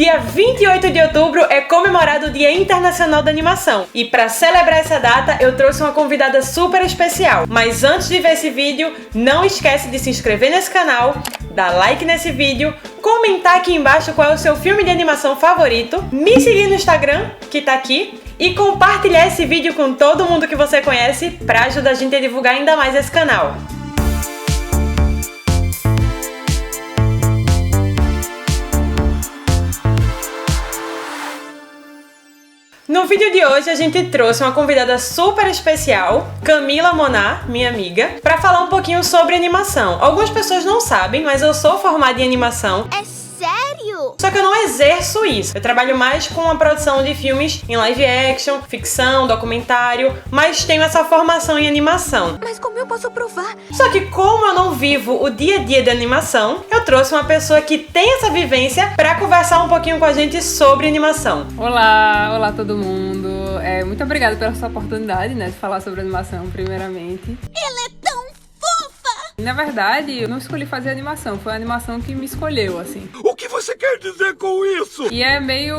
Dia 28 de outubro é comemorado o Dia Internacional da Animação. E para celebrar essa data, eu trouxe uma convidada super especial. Mas antes de ver esse vídeo, não esquece de se inscrever nesse canal, dar like nesse vídeo, comentar aqui embaixo qual é o seu filme de animação favorito, me seguir no Instagram, que tá aqui, e compartilhar esse vídeo com todo mundo que você conhece para ajudar a gente a divulgar ainda mais esse canal. No vídeo de hoje a gente trouxe uma convidada super especial, Camila Monar, minha amiga, para falar um pouquinho sobre animação. Algumas pessoas não sabem, mas eu sou formada em animação. É sério? Só que eu não exerço isso. Eu trabalho mais com a produção de filmes em live action, ficção, documentário, mas tenho essa formação em animação. Mas como eu posso provar? Só que como eu não vivo o dia a dia de animação, eu trouxe uma pessoa que tem essa vivência para conversar um pouquinho com a gente sobre animação. Olá todo mundo. Muito obrigada pela sua oportunidade, de falar sobre animação, primeiramente. Ela é tão fofa! Na verdade, eu não escolhi fazer animação, foi a animação que me escolheu, assim. O que você quer dizer com isso? E é meio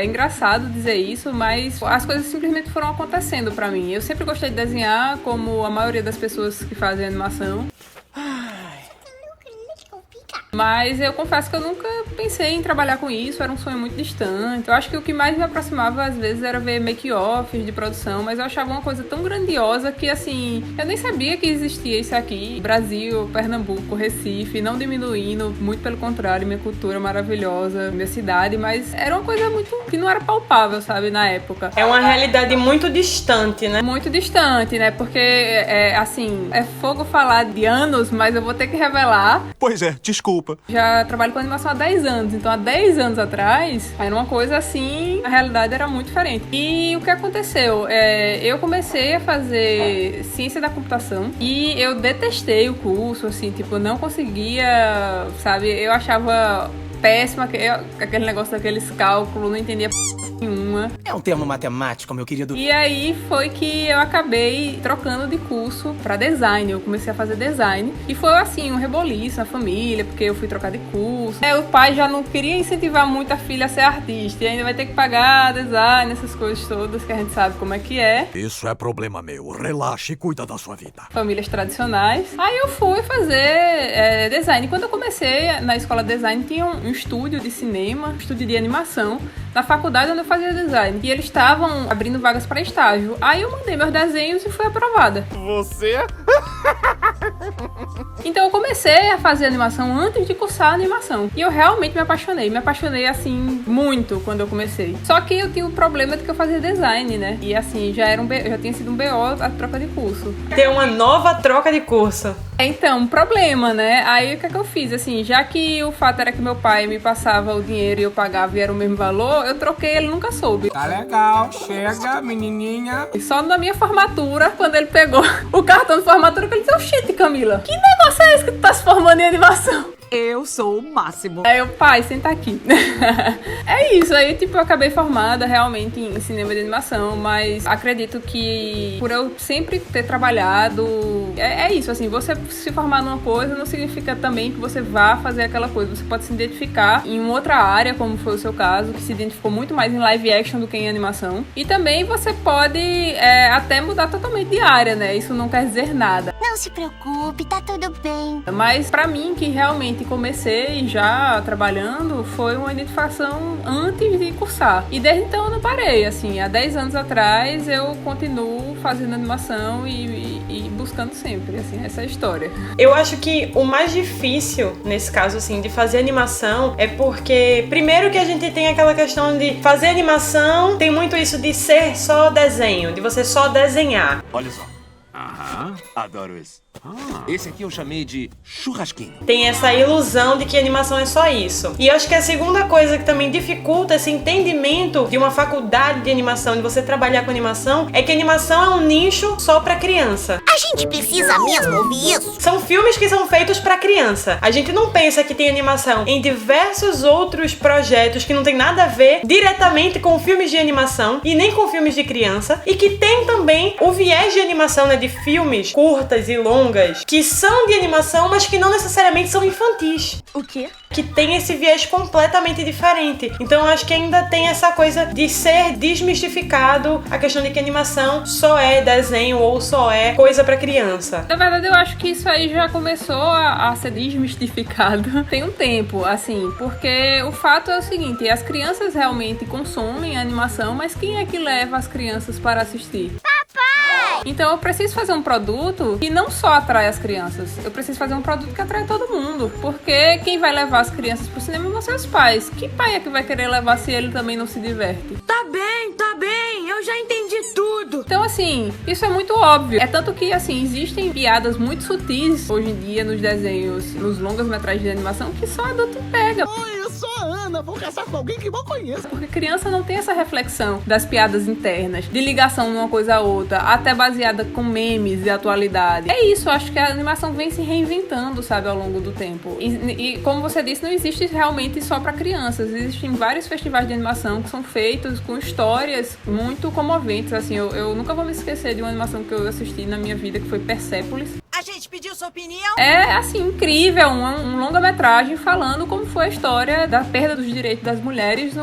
engraçado dizer isso, mas as coisas simplesmente foram acontecendo pra mim. Eu sempre gostei de desenhar, como a maioria das pessoas que fazem animação. Mas eu confesso que eu nunca pensei em trabalhar com isso, era um sonho muito distante. Eu acho que o que mais me aproximava às vezes era ver make-offs de produção, mas eu achava uma coisa tão grandiosa que, assim, eu nem sabia que existia isso aqui. Brasil, Pernambuco, Recife, não diminuindo, muito pelo contrário, minha cultura maravilhosa, minha cidade, mas era uma coisa muito que não era palpável, sabe, na época. É uma realidade muito distante, né? Muito distante, né? Porque, assim, é fogo falar de anos, mas eu vou ter que revelar. Pois é, desculpa. Já trabalho com animação há 10 anos, então há 10 anos atrás era uma coisa assim, a realidade era muito diferente. E o que aconteceu? Eu comecei a fazer ciência da computação e eu detestei o curso, assim, tipo, não conseguia, sabe? Eu achava péssimo aquele negócio daqueles cálculos, não entendia nenhuma. É um termo matemático, meu querido. E aí foi que eu acabei trocando de curso pra design. Eu comecei a fazer design. E foi assim, um reboliço na família, porque eu fui trocar de curso. O pai já não queria incentivar muito a filha a ser artista. E ainda vai ter que pagar design, essas coisas todas que a gente sabe como é que é. Isso é problema meu. Relaxe e cuida da sua vida. Famílias tradicionais. Aí eu fui fazer design. Quando eu comecei na escola de design, tinha um estúdio de cinema, um estúdio de animação, na faculdade onde eu fazia design. E eles estavam abrindo vagas para estágio. Aí eu mandei meus desenhos e fui aprovada. Você? Então eu comecei a fazer animação antes de cursar animação. E eu realmente me apaixonei. Me apaixonei, assim, muito quando eu comecei. Só que eu tinha o problema de que eu fazia design, né? E assim, já tinha sido um BO a troca de curso. Ter uma nova troca de curso. Então, um problema, né? Aí o que é que eu fiz? Assim, já que o fato era que meu pai me passava o dinheiro e eu pagava e era o mesmo valor, eu troquei, ele nunca soube. Tá legal, chega, menininha. E só na minha formatura, quando ele pegou o cartão de formatura, que ele disse: "Oxente, Camila, que negócio é esse que tu tá se formando em animação?" Eu sou o máximo. Aí eu, pai, senta aqui. É isso, aí tipo, eu acabei formada realmente em cinema de animação, mas acredito que por eu sempre ter trabalhado, é isso, assim, você se formar numa coisa não significa também que você vá fazer aquela coisa. Você pode se identificar em uma outra área, como foi o seu caso, que se identificou muito mais em live action do que em animação. E também você pode até mudar totalmente de área, né? Isso não quer dizer nada. Não se preocupe, tá tudo bem. Mas pra mim, que realmente comecei já trabalhando, foi uma identificação antes de cursar. E desde então eu não parei, assim, há 10 anos atrás eu continuo fazendo animação e buscando sempre, assim, essa é a história. Eu acho que o mais difícil, nesse caso, assim, de fazer animação é porque, primeiro que a gente tem aquela questão de fazer animação, tem muito isso de ser só desenho, de você só desenhar. Olha só. Aham, adoro isso. Esse aqui eu chamei de churrasquinho. Tem essa ilusão de que animação é só isso. E eu acho que a segunda coisa que também dificulta esse entendimento de uma faculdade de animação, de você trabalhar com animação, é que animação é um nicho só pra criança. A gente precisa mesmo ouvir isso? São filmes que são feitos pra criança. A gente não pensa que tem animação em diversos outros projetos que não tem nada a ver diretamente com filmes de animação e nem com filmes de criança, e que tem também o viés de animação, né, de filmes curtas e longas longas que são de animação, mas que não necessariamente são infantis. O quê? Que tem esse viés completamente diferente. Então eu acho que ainda tem essa coisa de ser desmistificado a questão de que animação só é desenho ou só é coisa pra criança. Na verdade, eu acho que isso aí já começou a ser desmistificado tem um tempo, assim, porque o fato é o seguinte, as crianças realmente consomem a animação, mas quem é que leva as crianças para assistir? Então eu preciso fazer um produto que não só atrai as crianças, eu preciso fazer um produto que atrai todo mundo, porque quem vai levar as crianças pro cinema vão ser os pais. Que pai é que vai querer levar se ele também não se diverte? Tá bem, eu já entendi tudo. Então assim, isso é muito óbvio. É tanto que assim, existem piadas muito sutis hoje em dia nos desenhos, nos longas-metragens de animação que só adulto pega. Oi, eu sou a Ana, vou casar com alguém que mal conheço. Porque criança não tem essa reflexão das piadas internas, de ligação de uma coisa a outra, até baseada com memes e atualidade. É isso, eu acho que a animação vem se reinventando, sabe, ao longo do tempo. E como você disse, não existe realmente só para crianças. Existem vários festivais de animação que são feitos com histórias muito comoventes, assim. Eu nunca vou me esquecer de uma animação que eu assisti na minha vida, que foi Persépolis. A gente pediu sua opinião? É, assim, incrível, um longa-metragem falando como foi a história da perda dos direitos das mulheres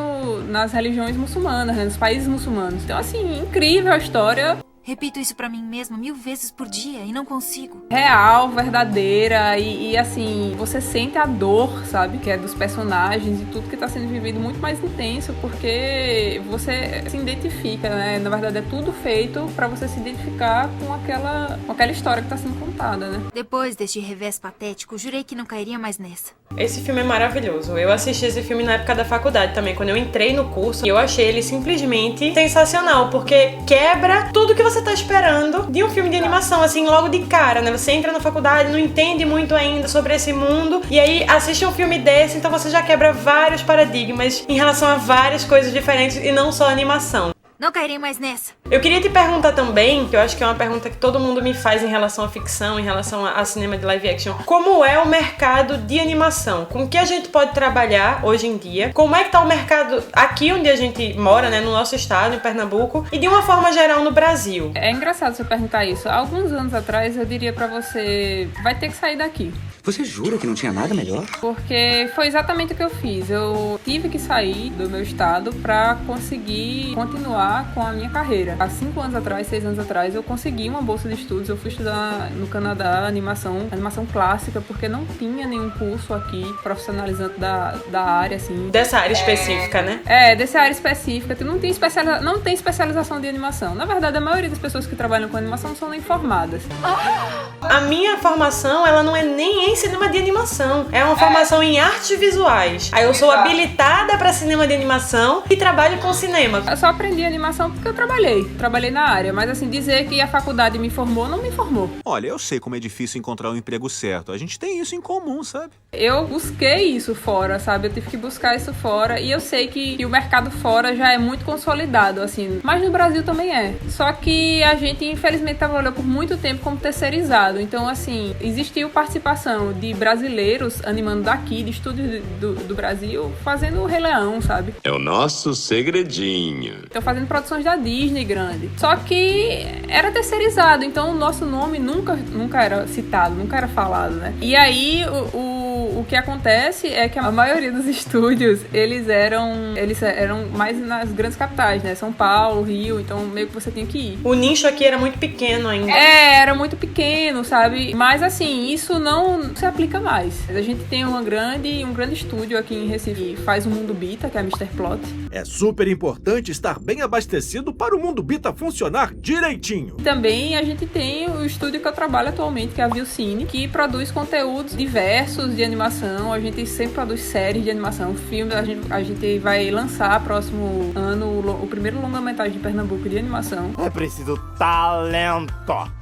nas religiões muçulmanas, né, nos países muçulmanos. Então, assim, incrível a história. Repito isso pra mim mesma 1000 vezes por dia e não consigo. Real, verdadeira e assim, você sente a dor, sabe? Que é dos personagens e tudo que tá sendo vivido muito mais intenso, porque você se identifica, né? Na verdade é tudo feito pra você se identificar com aquela história que tá sendo contada, né? Depois deste revés patético, jurei que não cairia mais nessa. Esse filme é maravilhoso. Eu assisti esse filme na época da faculdade também, quando eu entrei no curso, e eu achei ele simplesmente sensacional, porque quebra tudo que você tá esperando de um filme de animação, assim, logo de cara, né? Você entra na faculdade, não entende muito ainda sobre esse mundo, e aí assiste um filme desse, então você já quebra vários paradigmas em relação a várias coisas diferentes e não só animação. Não cairei mais nessa. Eu queria te perguntar também, que eu acho que é uma pergunta que todo mundo me faz em relação à ficção, em relação a cinema de live action. Como é o mercado de animação? Com que a gente pode trabalhar hoje em dia? Como é que tá o mercado aqui onde a gente mora, né? No nosso estado, em Pernambuco, e de uma forma geral no Brasil? É engraçado você perguntar isso. Há alguns anos atrás eu diria pra você, vai ter que sair daqui. Você jura que não tinha nada melhor? Porque foi exatamente o que eu fiz. Eu tive que sair do meu estado pra conseguir continuar com a minha carreira. Há 5 anos atrás, 6 anos atrás, eu consegui uma bolsa de estudos. Eu fui estudar no Canadá animação clássica, porque não tinha nenhum curso aqui profissionalizante da área, assim. Dessa área específica, né? Dessa área específica. Não tem especialização de animação. Na verdade, a maioria das pessoas que trabalham com animação são nem formadas. A minha formação, ela não é nem em cinema de animação. É uma formação em artes visuais. Aí eu sou habilitada pra cinema de animação e trabalho com cinema. Eu só aprendi animação porque eu trabalhei na área, mas assim, dizer que a faculdade me formou, não me formou. Olha, eu sei como é difícil encontrar um emprego certo. A gente tem isso em comum, sabe? Eu busquei isso fora, sabe? Eu tive que buscar isso fora e eu sei que o mercado fora já é muito consolidado, assim. Mas no Brasil também é. Só que a gente, infelizmente, trabalhou por muito tempo como terceirizado. Então, assim, existiu participação de brasileiros animando daqui, de estúdios do Brasil, fazendo o Rei Leão, sabe? É o nosso segredinho. Então, fazendo produções da Disney grande. Só que era terceirizado, então o nosso nome nunca era citado, nunca era falado, né? E aí, o que acontece é que a maioria dos estúdios, eles eram mais nas grandes capitais, né? São Paulo, Rio, então meio que você tinha que ir. O nicho aqui era muito pequeno ainda. Era muito pequeno, sabe? Mas assim, isso não se aplica mais. A gente tem um grande estúdio aqui em Recife que faz o Mundo Bita, que é a Mr. Plot. É super importante estar bem abastecido para o Mundo Bita funcionar direitinho. Também a gente tem o estúdio que eu trabalho atualmente, que é a Vilcine, que produz conteúdos diversos de animação. A gente sempre produz séries de animação, filmes. A gente vai lançar próximo ano o primeiro longa-metragem de Pernambuco de animação. É preciso talento,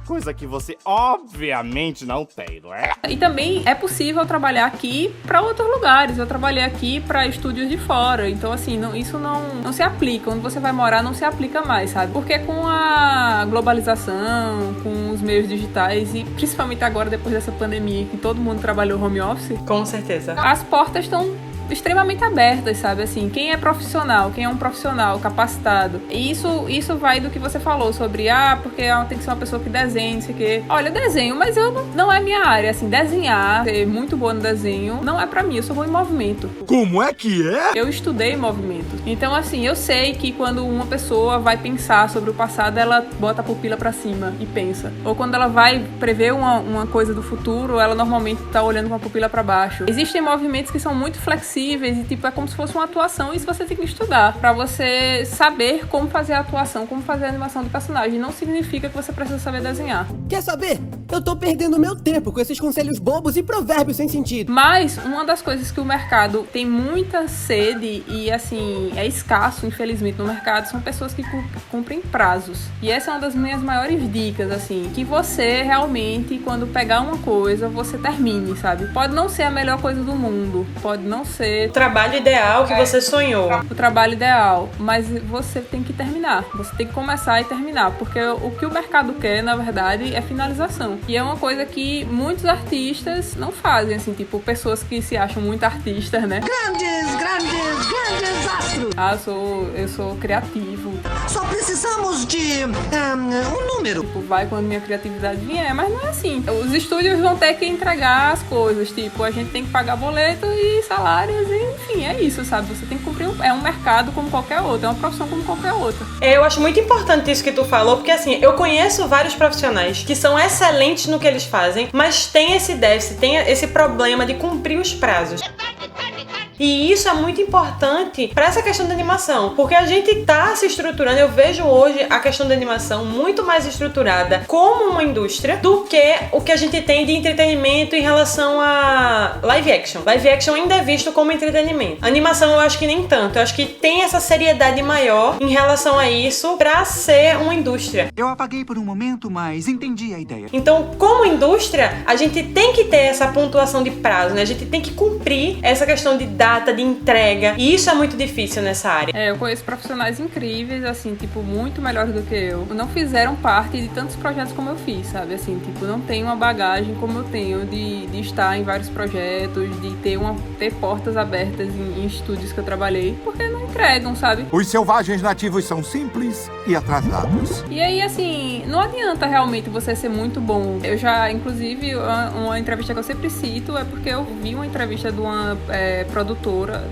coisa que você obviamente não tem, não é? E também é possível trabalhar aqui para outros lugares. Eu trabalhei aqui para estúdios de fora. Então, assim, isso não se aplica. Onde você vai morar não se aplica mais, sabe? Porque com a globalização, com os meios digitais e principalmente agora, depois dessa pandemia, que todo mundo trabalhou home office. Com certeza. As portas estão extremamente abertas, sabe? Assim, quem é profissional, quem é um profissional capacitado. E isso vai do que você falou sobre, porque tem que ser uma pessoa que desenha, não sei o quê. Olha, eu desenho, mas não é minha área, assim, desenhar, ser muito boa no desenho, não é pra mim, eu sou boa em movimento. Como é que é? Eu estudei movimento. Então, assim, eu sei que quando uma pessoa vai pensar sobre o passado, ela bota a pupila pra cima e pensa. Ou quando ela vai prever uma coisa do futuro, ela normalmente tá olhando com a pupila pra baixo. Existem movimentos que são muito flexíveis e, tipo, é como se fosse uma atuação, e isso você tem que estudar pra você saber como fazer a atuação, como fazer a animação do personagem. Não significa que você precisa saber desenhar. Quer saber? Eu tô perdendo meu tempo com esses conselhos bobos e provérbios sem sentido. Mas uma das coisas que o mercado tem muita sede e, assim, é escasso, infelizmente, no mercado, são pessoas que cumprem prazos. E essa é uma das minhas maiores dicas, assim, que você realmente, quando pegar uma coisa, você termine, sabe? Pode não ser a melhor coisa do mundo, pode não ser o trabalho ideal que você sonhou. O trabalho ideal, mas você tem que terminar. Você tem que começar e terminar, porque o que o mercado quer, na verdade, é finalização. E é uma coisa que muitos artistas não fazem, assim, tipo, pessoas que se acham muito artistas, né? Grandes astros! Eu sou criativo. Só precisamos de um número. Tipo, vai quando minha criatividade vier, mas não é assim. Os estúdios vão ter que entregar as coisas, tipo, a gente tem que pagar boleto e salários, e, enfim, é isso, sabe? Você tem que cumprir, é um mercado como qualquer outro, é uma profissão como qualquer outra. Eu acho muito importante isso que tu falou, porque assim, eu conheço vários profissionais que são excelentes no que eles fazem, mas tem esse déficit, tem esse problema de cumprir os prazos. E isso é muito importante para essa questão da animação, porque a gente tá se estruturando, eu vejo hoje a questão da animação muito mais estruturada como uma indústria do que o que a gente tem de entretenimento em relação a live action. Live action ainda é visto como entretenimento. Animação eu acho que nem tanto, eu acho que tem essa seriedade maior em relação a isso para ser uma indústria. Eu apaguei por um momento, mas entendi a ideia. Então, como indústria, a gente tem que ter essa pontuação de prazo, né? A gente tem que cumprir essa questão de data, de entrega, e isso é muito difícil nessa área. Eu conheço profissionais incríveis, assim, tipo, muito melhores do que eu. Não fizeram parte de tantos projetos como eu fiz, sabe? Assim, tipo, não tem uma bagagem como eu tenho de estar em vários projetos, de ter portas abertas em estúdios que eu trabalhei, porque não entregam, sabe? Os selvagens nativos são simples e atrasados. E aí, assim, não adianta realmente você ser muito bom. Eu já, inclusive, uma entrevista que eu sempre cito é porque eu vi uma entrevista de uma produtora,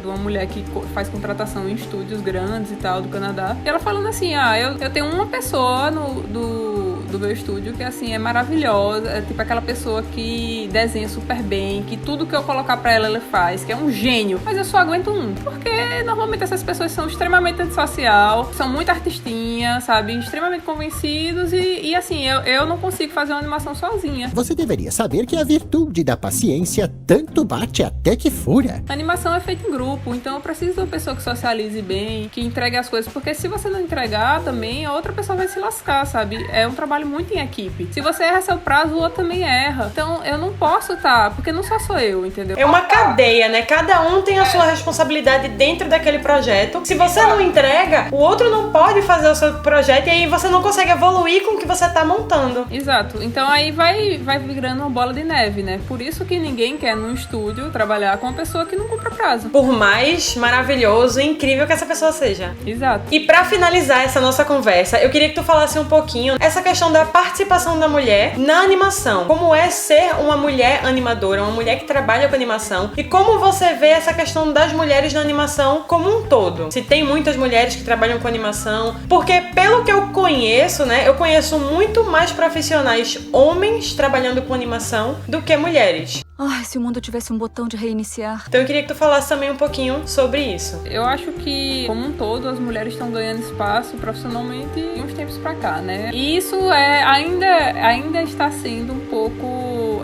de uma mulher que faz contratação em estúdios grandes e tal, do Canadá. E ela falando assim, eu tenho uma pessoa do meu estúdio que, assim, é maravilhosa, é tipo aquela pessoa que desenha super bem, que tudo que eu colocar pra ela faz, que é um gênio, mas eu só aguento um, porque normalmente essas pessoas são extremamente antissocial, são muito artistinhas, sabe, extremamente convencidos e assim, eu não consigo fazer uma animação sozinha. Você deveria saber que a virtude da paciência tanto bate até que fura. A animação é feita em grupo, então eu preciso de uma pessoa que socialize bem, que entregue as coisas, porque se você não entregar também, a outra pessoa vai se lascar, sabe? É um trabalho muito em equipe. Se você erra seu prazo, o outro também erra. Então eu não posso porque não só sou eu, entendeu? É uma cadeia, né? Cada um tem a sua responsabilidade dentro daquele projeto. Se você não entrega, o outro não pode fazer o seu projeto e aí você não consegue evoluir com o que você tá montando. Exato. Então aí vai virando uma bola de neve, né? Por isso que ninguém quer num estúdio trabalhar com uma pessoa que não cumpre prazo. Por mais maravilhoso e incrível que essa pessoa seja. Exato. E pra finalizar essa nossa conversa, eu queria que tu falasse um pouquinho essa questão da participação da mulher na animação. Como é ser uma mulher animadora, uma mulher que trabalha com animação, e como você vê essa questão das mulheres na animação como um todo. Se tem muitas mulheres que trabalham com animação, porque pelo que eu conheço, né, eu conheço muito mais profissionais homens trabalhando com animação do que mulheres. Ai, se o mundo tivesse um botão de reiniciar. Então eu queria que tu falasse também um pouquinho sobre isso. Eu acho que, como um todo, as mulheres estão ganhando espaço profissionalmente de uns tempos pra cá, né? E isso ainda está sendo um pouco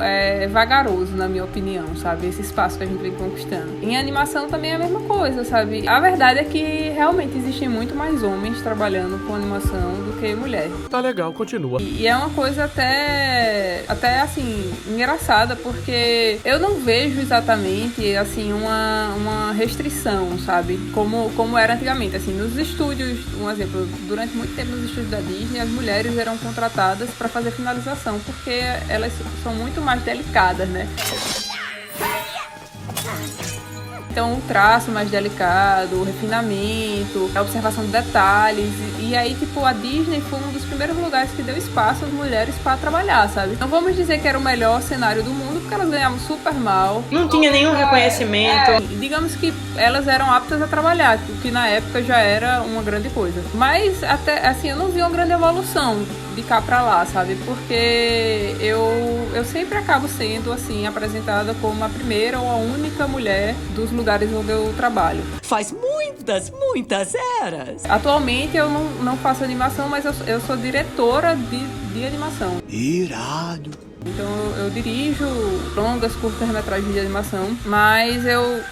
vagaroso, na minha opinião, sabe? Esse espaço que a gente vem conquistando. Em animação também é a mesma coisa, sabe? A verdade é que realmente existem muito mais homens trabalhando com animação do que mulheres. Tá legal, continua. E é uma coisa até assim, engraçada, porque eu não vejo exatamente, assim, uma restrição, sabe? Como era antigamente, assim, nos estúdios, um exemplo, durante muito tempo nos estúdios da Disney, as mulheres eram contratadas para fazer finalização, porque elas são muito mais delicadas, né? Então o traço mais delicado, o refinamento, a observação de detalhes. E aí, tipo, a Disney foi um dos primeiros lugares que deu espaço às mulheres para trabalhar, sabe? Não vamos dizer que era o melhor cenário do mundo, porque elas ganhavam super mal. Não tinha nenhum reconhecimento. Digamos que elas eram aptas a trabalhar, o que na época já era uma grande coisa. Mas, até assim, eu não vi uma grande evolução de cá pra lá, sabe? Porque eu sempre acabo sendo, assim, apresentada como a primeira ou a única mulher dos lugares onde eu trabalho. Faz muitas eras. Atualmente eu não faço animação, mas eu sou diretora de animação. Irado. Então eu dirijo longas, curtas-metragens de animação, mas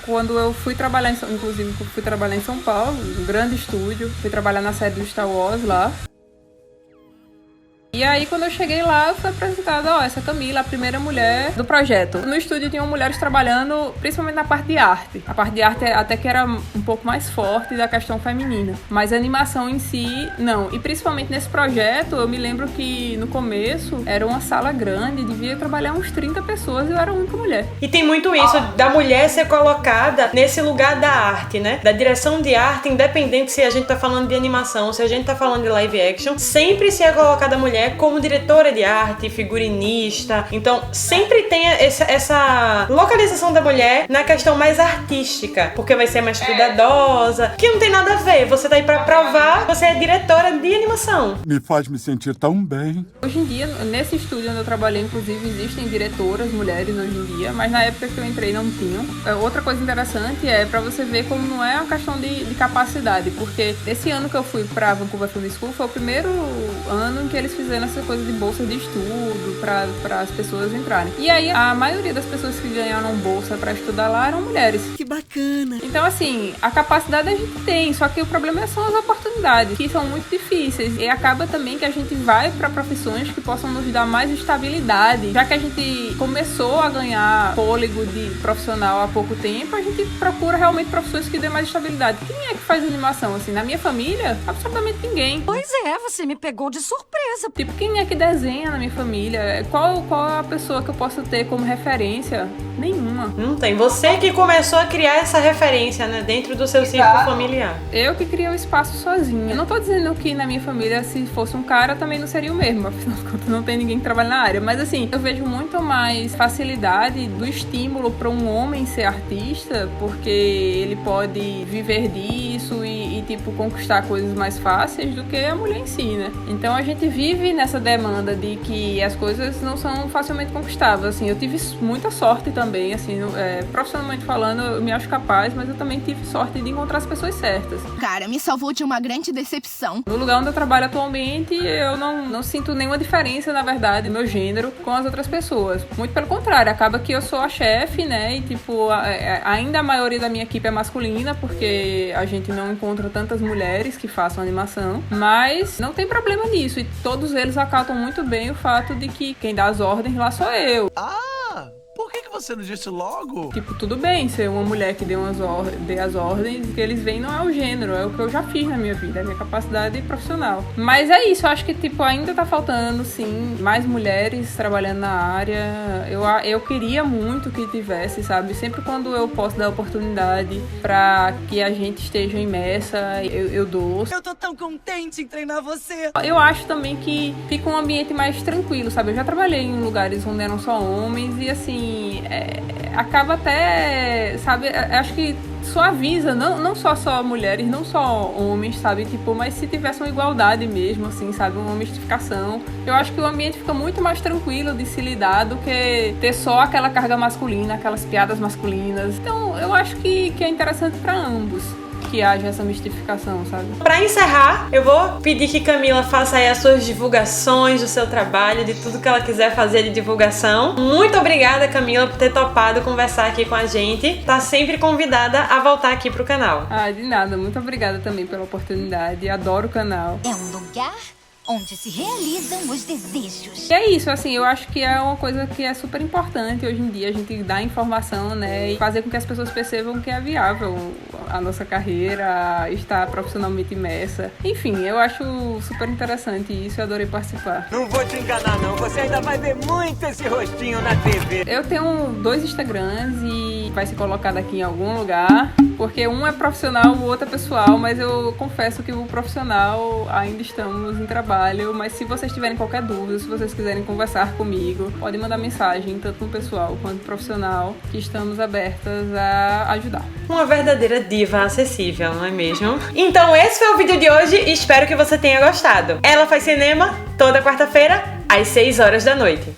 quando eu fui trabalhar, inclusive fui trabalhar em São Paulo, um grande estúdio, fui trabalhar na série do Star Wars lá. E aí, quando eu cheguei lá, eu fui apresentada, essa Camila, a primeira mulher do projeto. No estúdio tinham mulheres trabalhando, principalmente na parte de arte. A parte de arte até que era um pouco mais forte da questão feminina. Mas a animação em si, não. E principalmente nesse projeto, eu me lembro que no começo era uma sala grande, devia trabalhar uns 30 pessoas e eu era a única mulher. E tem muito isso da mulher ser colocada nesse lugar da arte, né? Da direção de arte, independente se a gente tá falando de animação, se a gente tá falando de live action, sempre se é colocada a mulher como diretora de arte, figurinista. Então, sempre tem essa localização da mulher na questão mais artística, porque vai ser mais cuidadosa, que não tem nada a ver. Você tá aí pra provar, você é diretora de animação. Me faz me sentir tão bem. Hoje em dia, nesse estúdio onde eu trabalhei, inclusive, existem diretoras mulheres hoje em dia, mas na época que eu entrei não tinham. Outra coisa interessante é pra você ver como não é uma questão de capacidade, porque esse ano que eu fui pra Vancouver Film School foi o primeiro ano em que eles fizeram essa coisa de bolsa de estudo para as pessoas entrarem. E aí, a maioria das pessoas que ganharam bolsa para estudar lá eram mulheres. Que bacana! Então, assim, a capacidade a gente tem, só que o problema são as oportunidades, que são muito difíceis. E acaba também que a gente vai para profissões que possam nos dar mais estabilidade. Já que a gente começou a ganhar fôlego de profissional há pouco tempo, a gente procura realmente profissões que dêem mais estabilidade. Quem é que faz animação? Assim, na minha família, absolutamente ninguém. Pois é, você me pegou de surpresa. Tipo, quem é que desenha na minha família? Qual é a pessoa que eu posso ter como referência? Nenhuma. Não tem. Você que começou a criar essa referência, né? Dentro do seu círculo familiar. Eu que criei o espaço sozinha. Eu não tô dizendo que na minha família, se fosse um cara, também não seria o mesmo. Afinal de contas, não tem ninguém que trabalha na área. Mas assim, eu vejo muito mais facilidade do estímulo para um homem ser artista, porque ele pode viver disso e tipo, conquistar coisas mais fáceis do que a mulher em si, né? Então a gente vive nessa demanda de que as coisas não são facilmente conquistáveis. Assim, eu tive muita sorte também, assim, profissionalmente falando, eu me acho capaz, mas eu também tive sorte de encontrar as pessoas certas. Cara, me salvou de uma grande decepção. No lugar onde eu trabalho atualmente, eu não sinto nenhuma diferença, na verdade, no meu gênero com as outras pessoas. Muito pelo contrário, acaba que eu sou a chefe, né, e tipo, ainda a maioria da minha equipe é masculina, porque a gente não encontra tantas mulheres que façam animação, mas não tem problema nisso, e todos eles acatam muito bem o fato de que quem dá as ordens lá sou eu. Por que você não disse logo? Tipo, tudo bem ser uma mulher que dê as ordens, o que eles veem não é o gênero, é o que eu já fiz na minha vida, é a minha capacidade profissional. Mas é isso, eu acho que tipo, ainda tá faltando, sim, mais mulheres trabalhando na área. Eu queria muito que tivesse, sabe? Sempre quando eu posso dar oportunidade pra que a gente esteja imersa, eu dou. Eu tô tão contente em treinar você. Eu acho também que fica um ambiente mais tranquilo, sabe? Eu já trabalhei em lugares onde eram só homens e assim, acaba até, sabe, acho que suaviza, não só mulheres, não só homens, sabe, tipo, mas se tivesse uma igualdade mesmo, assim, sabe, uma mistificação, eu acho que o ambiente fica muito mais tranquilo de se lidar do que ter só aquela carga masculina, aquelas piadas masculinas. Então, eu acho que é interessante para ambos que haja essa mistificação, sabe? Pra encerrar, eu vou pedir que Camila faça aí as suas divulgações do seu trabalho, de tudo que ela quiser fazer de divulgação. Muito obrigada, Camila, por ter topado conversar aqui com a gente. Tá sempre convidada a voltar aqui pro canal. De nada. Muito obrigada também pela oportunidade. Adoro o canal. É um lugar onde se realizam os desejos. E é isso, assim, eu acho que é uma coisa que é super importante hoje em dia, a gente dar informação, né, e fazer com que as pessoas percebam que é viável a nossa carreira, estar profissionalmente imersa. Enfim, eu acho super interessante isso, eu adorei participar. Não vou te enganar não, você ainda vai ver muito esse rostinho na TV. Eu tenho 2 Instagrams e vai ser colocado aqui em algum lugar, porque um é profissional, o outro é pessoal, mas eu confesso que o profissional ainda estamos em trabalho, mas se vocês tiverem qualquer dúvida, se vocês quiserem conversar comigo, podem mandar mensagem, tanto no pessoal quanto no profissional, que estamos abertas a ajudar. Uma verdadeira diva acessível, não é mesmo? Então esse foi o vídeo de hoje, espero que você tenha gostado. Ela faz cinema toda quarta-feira, às 6 horas da noite.